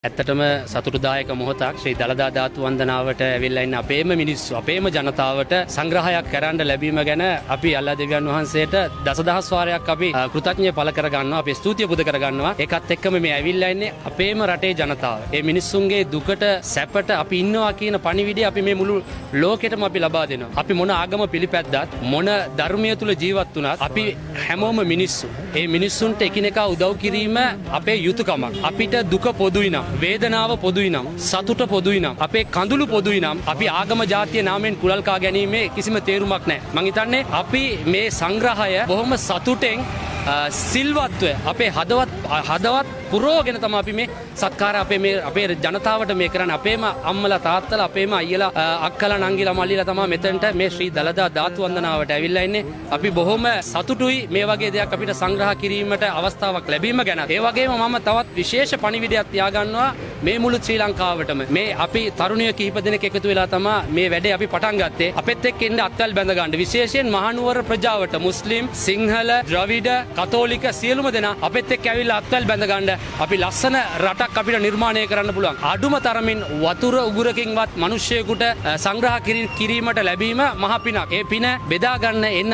ඇත්තටම සතුටුදායක මොහොතක් ශ්‍රී දළදා ධාතු වන්දනාවට ඇවිල්ලා ඉන්න අපේම මිනිස්සු අපේම ජනතාවට සංග්‍රහයක් කරන්න ලැබීම ගැන අපි අල්ලා දෙවියන් වහන්සේට දසදහස් වාරයක් අපි කෘතඥය පළ කරගන්නවා අපි ස්තුතිය පුද කරගන්නවා ඒකත් එක්කම මේ ඇවිල්ලා ඉන්නේ අපේම රටේ ජනතාව. මේ මිනිස්සුන්ගේ දුකට සැපට අපි ඉන්නවා කියන පණිවිඩය අපි මේ මුළු ලෝකෙටම අපි ලබා දෙනවා. අපි මොන ආගම පිළිපැද්දත් මොන ධර්මයේ තුල ජීවත් වුණත් අපි හැමෝම මිනිස්සු. මේ මිනිස්සුන්ට එකිනෙකා උදව් කිරීම අපේ යුතුයකමක්. අපිට දුක පොදුයි නම් වේදනාව පොදුයි නම් සතුට පොදුයි නම් අපේ කඳුළු පොදුයි නම් අපි ආගම ජාතිය නාමයෙන් කුලල් කා ගැනීමේ කිසිම තේරුමක් නැහැ. මං හිතන්නේ අපි මේ සංග්‍රහය බොහොම සතුටෙන් සිල්වත්ව අපේ හදවත් පුරෝගෙන තමයි අපි මේ සත්කාර අපේ ජනතාවට මේ කරන්නේ. අපේම අම්මලා තාත්තලා අපේම අයියලා අක්කලා නංගිලා මල්ලිලා තමයි මෙතනට මේ ශ්‍රී දළදා ධාතු වන්දනාවට ඇවිල්ලා ඉන්නේ. අපි බොහොම සතුටුයි මේ වගේ දෙයක් අපිට සංග්‍රහ කිරීමට අවස්ථාවක් ලැබීම ගැන. ඒ වගේම මම තවත් විශේෂ පණිවිඩයක් තියාගන්නවා මේ මුළු ශ්‍රී ලංකාවටම. මේ අපි තරුණිය කිහිප දෙනෙක් එකතු වෙලා තමයි මේ වැඩේ අපි පටන් ගත්තේ. අපෙත් එක්ක ඉන්න අත්වැල් බැඳ ගන්න. විශේෂයෙන් මහනුවර ප්‍රජාවට මුස්ලිම්, සිංහල, ද්‍රවිඩ, කතෝලික සියලුම දෙනා අපෙත් එක්ක ඇවිල්ලා අත්වැල් බැඳ ගන්න. අපි ලස්සන රටක් අපිට නිර්මාණය කරන්න පුළුවන්. අඩුම තරමින් වතුර උගුරකින්වත් මිනිස්සෙකුට සංග්‍රහ කිරීමට ලැබීම මහ පිනක්. ඒ පින බෙදා ගන්න එන්න